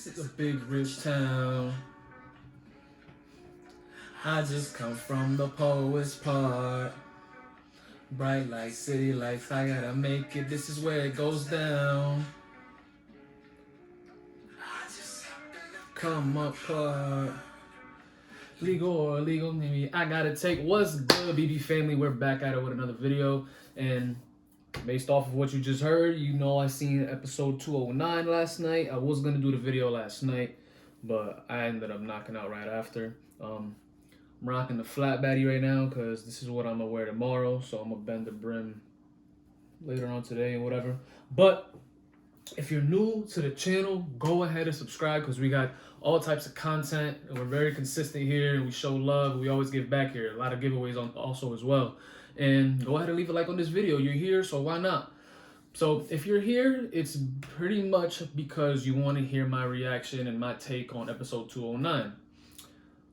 It's a big rich town. I just come from the poet's part. Bright lights, city lights, I gotta make it. This is where it goes down. Come up part. Legal or illegal, maybe I gotta take. What's good, BB family? We're back at it with another video, and based off of what you just heard, you know I seen episode 209 last night. I was gonna do the video last night, but I ended up knocking out right after. I'm rocking the flat baddie right now because this is what I'm gonna wear tomorrow, so I'm gonna bend the brim later on today and whatever. But if you're new to the channel, go ahead and subscribe because we got all types of content and we're very consistent here and we show love. We always give back here. A lot of giveaways on also as well. And go ahead and leave a like on this video. You're here, so why not? So if you're here, it's pretty much because you want to hear my reaction and my take on episode 209.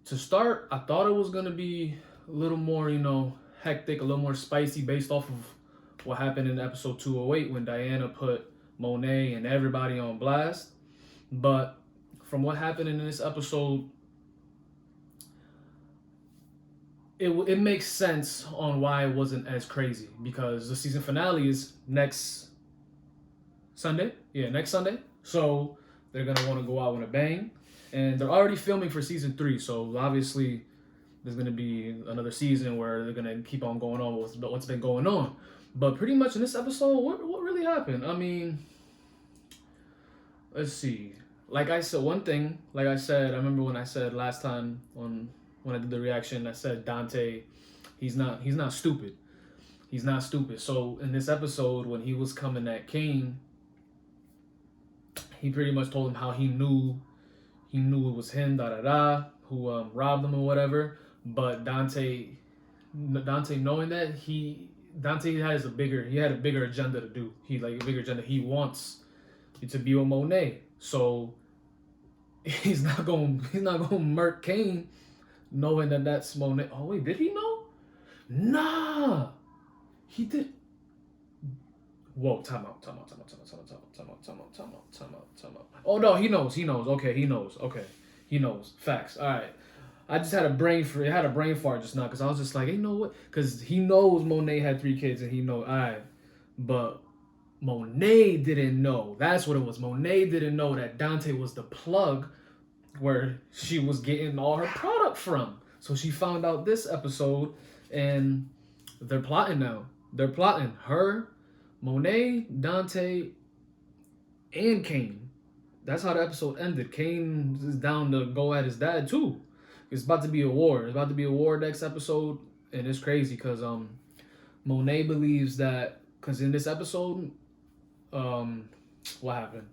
To start, I thought it was going to be a little more, hectic, a little more spicy based off of what happened in episode 208 when Diana put Monet and everybody on blast. But from what happened in this episode, it makes sense on why it wasn't as crazy, because the season finale is next Sunday. Yeah, next Sunday. So they're going to want to go out with a bang. And they're already filming for season 3. So obviously there's going to be another season where they're going to keep on going on with what's been going on. But pretty much in this episode, what really happened? I mean, let's see. Like I said, I remember when I said last time when I did the reaction, I said Dante, he's not stupid. He's not stupid. So in this episode, when he was coming at Kane, he pretty much told him how he knew it was him, who robbed him or whatever. But Dante knowing that, Dante had a bigger agenda to do. He wants it to be with Monet. So he's not gonna murk Kane knowing that that's Monet. Oh wait, did he know? Nah, he did. Whoa, time out. Oh no, he knows. Okay, he knows. Facts. All right. I just had a brain fart just now because I was just like, you know what? Because he knows Monet had 3 kids and he knows. All right, but Monet didn't know. That's what it was. Monet didn't know that Dante was the plug where she was getting all her product from. So she found out this episode, and they're plotting now. They're plotting her, Monet, Dante, and Kane. That's how the episode ended. Kane is down to go at his dad too. It's about to be a war. It's about to be a war next episode, and it's crazy because Monet believes that, because in this episode, what happened?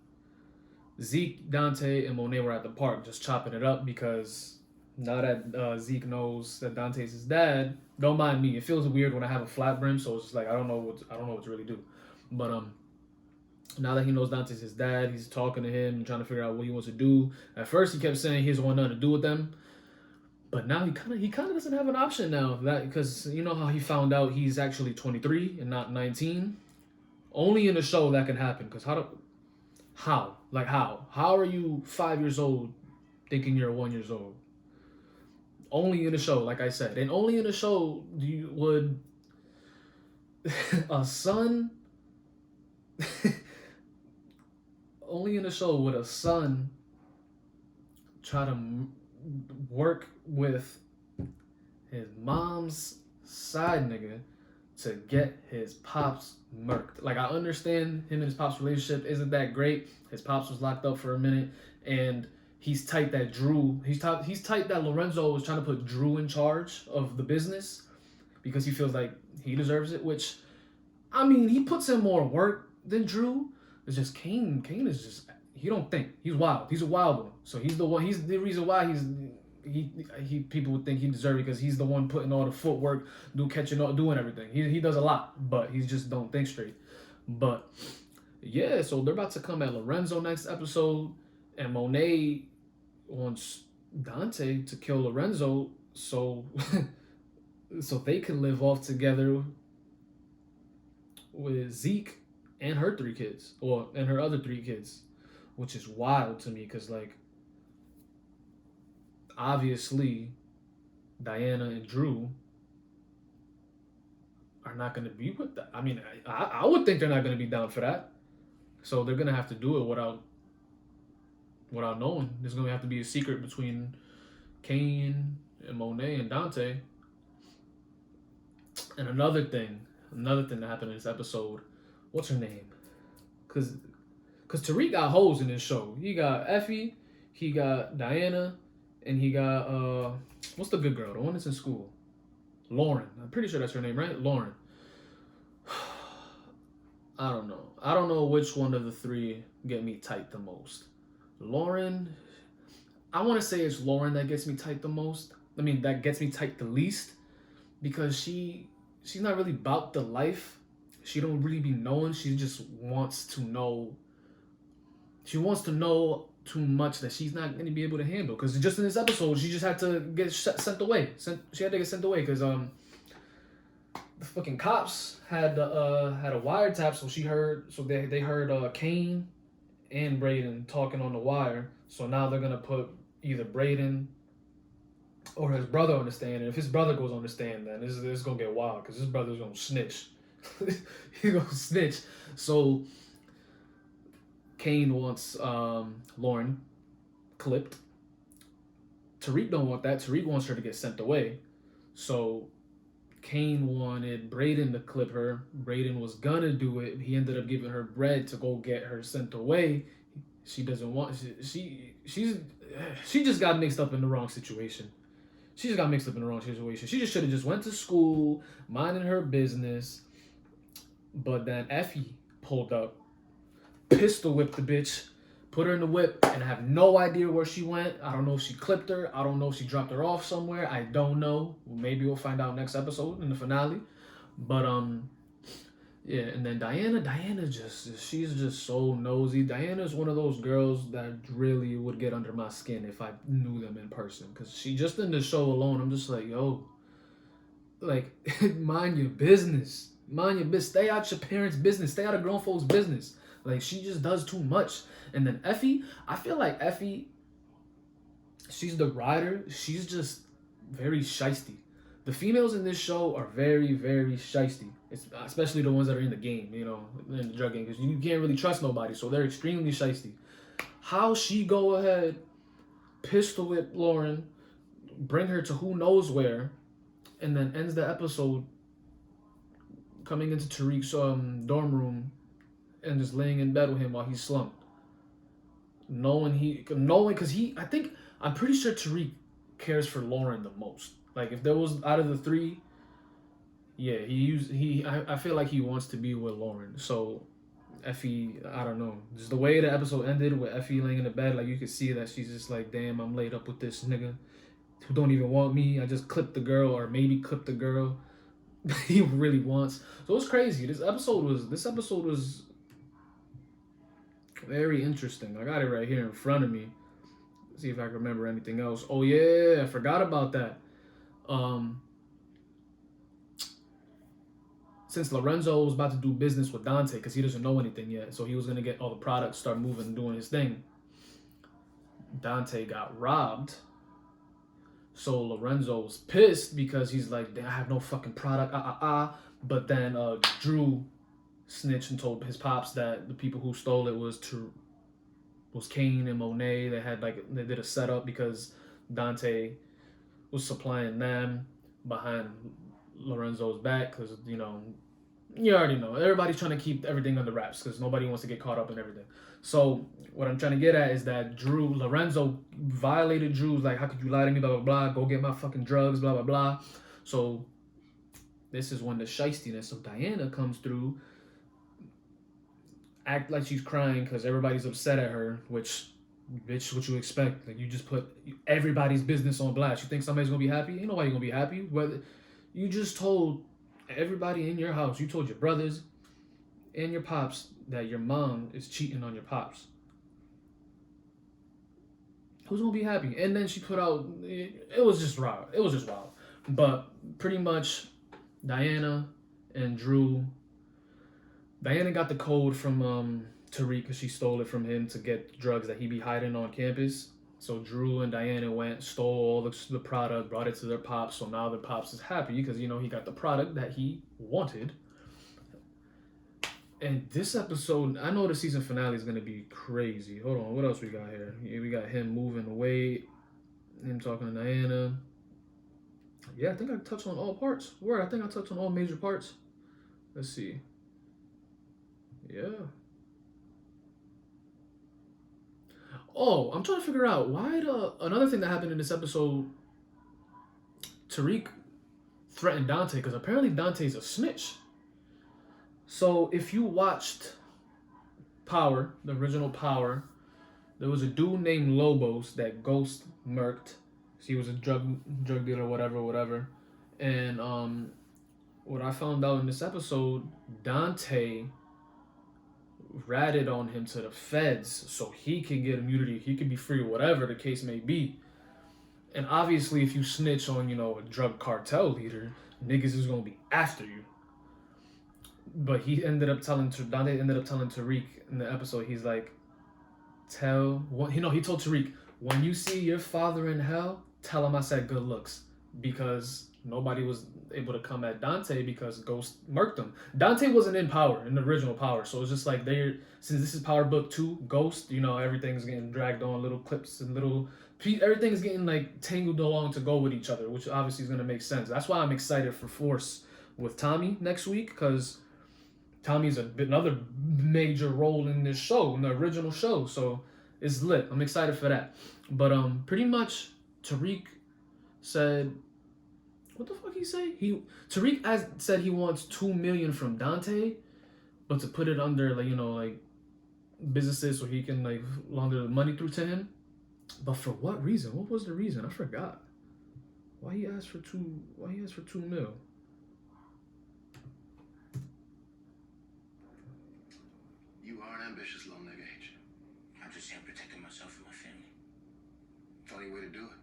Zeke, Dante, and Monet were at the park just chopping it up because now that Zeke knows that Dante's his dad, don't mind me. It feels weird when I have a flat brim, so it's just like I don't know what to really do. But now that he knows Dante's his dad, he's talking to him and trying to figure out what he wants to do. At first, he kept saying he doesn't want nothing to do with them, but now he kind of doesn't have an option now, that because you know how he found out he's actually 23 and not 19. Only in the show that can happen. Because how are you 5 years old thinking you're 1 year old? Only in the show, like I said, and only in the show would a son. Only in the show would a son try to work with his mom's side nigga to get his pops murked. Like, I understand him and his pops' relationship isn't that great. His pops was locked up for a minute, and he's tight that Lorenzo was trying to put Drew in charge of the business because he feels like he deserves it, which, I mean, he puts in more work than Drew. It's just Kane is just, he don't think. He's wild. He's a wild one. So he's the reason why people would think he deserves it, because he's the one putting all the footwork, doing everything. He does a lot, but he just don't think straight. But yeah, so they're about to come at Lorenzo next episode, and Monet wants Dante to kill Lorenzo so they can live off together with Zeke and her 3 kids, and her other 3 kids. which is wild to me because like obviously Diana and Drew are not going to be with that. I mean, I would think they're not going to be down for that. So they're going to have to do it without knowing. There's going to have to be a secret between Kane and Monet and Dante. And another thing that happened in this episode, what's her name? Because Tariq got hoes in this show. He got Effie, he got Diana, and he got, what's the good girl? The one that's in school. Lauren. I'm pretty sure that's her name, right? Lauren. I don't know. I don't know which one of the three get me tight the most. Lauren, I want to say it's Lauren that gets me tight the most. I mean, that gets me tight the least because she's not really about the life. She don't really be knowing. She just wants to know. She wants to know too much that she's not going to be able to handle. Because just in this episode, she just had to get sent away. She had to get sent away because the fucking cops had a wiretap, so she heard. So they heard Kane and Braden talking on the wire. So now they're gonna put either Braden or his brother on the stand. And if his brother goes on the stand, then this is gonna get wild because his brother's gonna snitch. He's gonna snitch. So Kane wants Lauren clipped. Tariq don't want that. Tariq wants her to get sent away. So Kane wanted Braden to clip her. Braden was gonna do it. He ended up giving her bread to go get her sent away. She doesn't want. She just got mixed up in the wrong situation. She just got mixed up in the wrong situation. She just should have just went to school, minding her business. But then Effie pulled up, pistol whipped the bitch, put her in the whip, and I have no idea where she went. I don't know if she clipped her. I don't know if she dropped her off somewhere. I don't know. Maybe we'll find out next episode in the finale. But yeah, and then Diana she's just so nosy. Diana's one of those girls that really would get under my skin if I knew them in person. Cause she just in the show alone, I'm just like, yo, like mind your business. Mind your business. Stay out your parents' business. Stay out of grown folks' business. Like she just does too much. And then Effie, I feel like Effie, she's the writer. She's just very shisty. The females in this show are very, very shisty. It's, especially the ones that are in the game, you know, in the drug game, because you can't really trust nobody. So they're extremely shisty. How she go ahead, pistol whip Lauren, bring her to who knows where, and then ends the episode coming into Tariq's dorm room and just laying in bed with him while he's slumped. Knowing because I'm pretty sure Tariq cares for Lauren the most. Like if there was out of the three, yeah, I feel like he wants to be with Lauren. So Effie, I don't know. Just the way the episode ended with Effie laying in the bed, like you could see that she's just like, damn, I'm laid up with this nigga who don't even want me. I just clipped the girl or maybe clipped the girl he really wants. So it's crazy. This episode was very interesting. I got it right here in front of me. Let's see if I can remember anything else. Oh yeah, I forgot about that. Since Lorenzo was about to do business with Dante because he doesn't know anything yet, so he was gonna get all the products, start moving and doing his thing. Dante got robbed. So Lorenzo was pissed because he's like, I have no fucking product, But then Drew snitched and told his pops that the people who stole it was Kane and Monet. They did a setup because Dante was supplying them behind Lorenzo's back because, you know, you already know. Everybody's trying to keep everything under wraps because nobody wants to get caught up in everything. So what I'm trying to get at is that Lorenzo violated Drew's, like, how could you lie to me, blah, blah, blah, go get my fucking drugs, blah, blah, blah. So this is when the shystiness of Diana comes through, act like she's crying because everybody's upset at her, which, bitch, what you expect? Like, you just put everybody's business on blast. You think somebody's gonna be happy? Ain't nobody gonna be happy. Whether you just told everybody in your house, you told your brothers and your pops that your mom is cheating on your pops. Who's gonna be happy? And then she put out, it was just wild. It was just wild. But pretty much Diana and Drew, Diana got the code from Tariq because she stole it from him to get drugs that he be hiding on campus. So Drew and Diana went, stole all the product, brought it to their pops. So now their pops is happy because, you know, he got the product that he wanted. And this episode, I know the season finale is going to be crazy. Hold on, what else we got here? Yeah, we got him moving away, him talking to Diana. Yeah, I think I touched on all parts. I think I touched on all major parts. Let's see. Yeah. Oh, I'm trying to figure out why another thing that happened in this episode, Tariq threatened Dante because apparently Dante's a snitch. So if you watched Power, the original Power, there was a dude named Lobos that Ghost murked. He was a drug dealer, whatever. And what I found out in this episode, Dante ratted on him to the feds so he can get immunity, he can be free, whatever the case may be. And obviously, if you snitch on, you know, a drug cartel leader, niggas is gonna be after you. But Dante ended up telling Tariq in the episode, he's like, he told Tariq, when you see your father in hell, tell him I said good looks. Because nobody was able to come at Dante because Ghost murked him. Dante wasn't in Power, in the original Power. So it's just like since this is Power Book 2, Ghost, you know, everything's getting dragged on, little clips and everything's getting like tangled along to go with each other, which obviously is going to make sense. That's why I'm excited for Force with Tommy next week, because Tommy's another major role in this show, in the original show. So it's lit. I'm excited for that. But pretty much Tariq said, what the fuck he say? Tariq said he wants $2 million from Dante, but to put it under like businesses so he can like launder the money through to him. But for what reason? What was the reason? I forgot. Why he asked for $2 million? You are an ambitious little nigga, ain't you? I'm just here protecting myself and my family. Funny way to do it.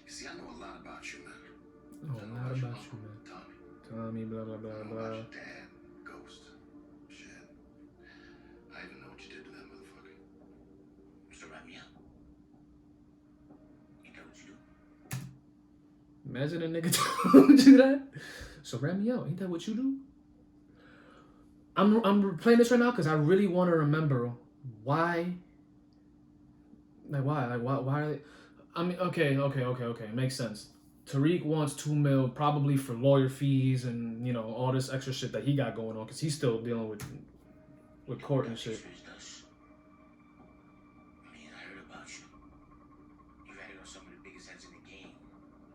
You see, I know a lot about you, man. I know about you, man. Tommy, blah, blah, blah, I know blah. about your dad, Ghost. Shit. I even know what you did to that motherfucker. So wrap me up. Ain't that what you do? Imagine a nigga told you that. So wrap me out. Ain't that what you do? I'm playing this right now because I really want to remember why. Why are they? I mean, okay. Makes sense. Tariq wants $2 million probably for lawyer fees and, you know, all this extra shit that he got going on because he's still dealing with court and shit. I mean, I heard about you. You ratted on some of the biggest heads in the game.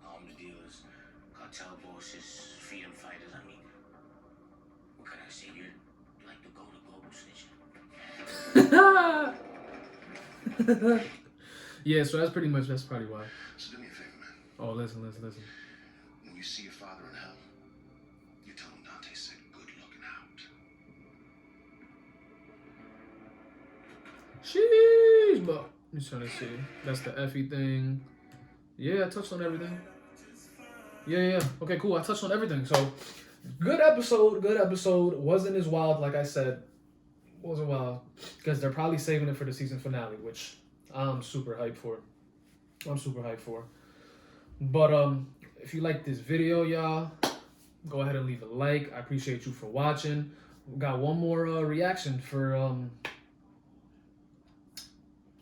Arms dealers, cartel bosses, freedom fighters. I mean, what can I say? You're like the global snitch. Yeah, so that's probably why. So do me a favor, man. Oh, listen. When you see your father in hell, you tell him Dante said good looking out. Sheesh, but I'm just trying to see. That's the Effie thing. Yeah, I touched on everything. Yeah. Okay, cool. I touched on everything. So, good episode. Wasn't as wild, like I said. Wasn't wild. Because they're probably saving it for the season finale, which I'm super hyped for. But if you like this video, y'all, go ahead and leave a like. I appreciate you for watching. We got one more reaction for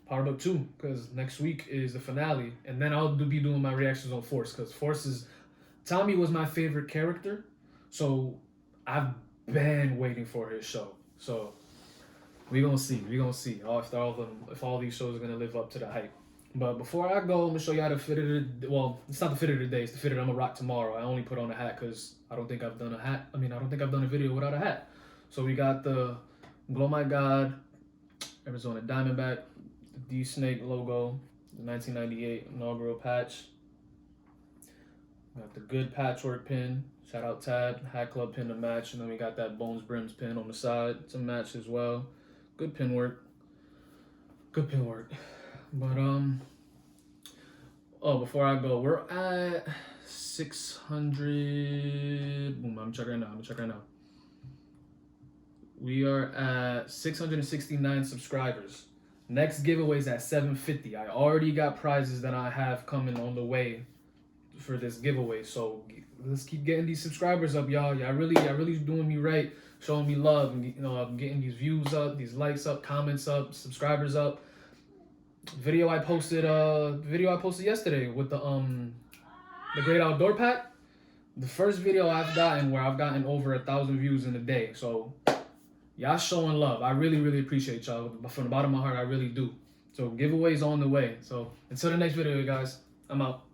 Power Book 2, because next week is the finale, and then I'll be doing my reactions on Force, because Tommy was my favorite character, so I've been waiting for his show. So we gonna see if all these shows are gonna live up to the hype. But before I go, I'm gonna show y'all the fit of the. Well, it's not the fit of the day. It's the fit that I'm gonna rock tomorrow. I only put on a hat because I don't think I've done a video without a hat. So we got the Glow My God Arizona Diamondback, the D Snake logo, the 1998 inaugural patch. Got the good patchwork pin. Shout out Tad, Hat Club pin to match, and then we got that Bones Brims pin on the side to match as well. Good pin work. But before I go, we're at 600. Boom, I'm checking right now. We are at 669 subscribers. Next giveaway is at 750. I already got prizes that I have coming on the way for this giveaway. So let's keep getting these subscribers up, y'all. Y'all really doing me right, showing me love, and getting these views up, these likes up, comments up, subscribers up. Video I posted yesterday with the Great Outdoor Pack. The first video I've gotten where I've gotten over 1,000 views in a day. So y'all showing love. I really appreciate y'all. From the bottom of my heart, I really do. So giveaways on the way. So until the next video, guys, I'm out.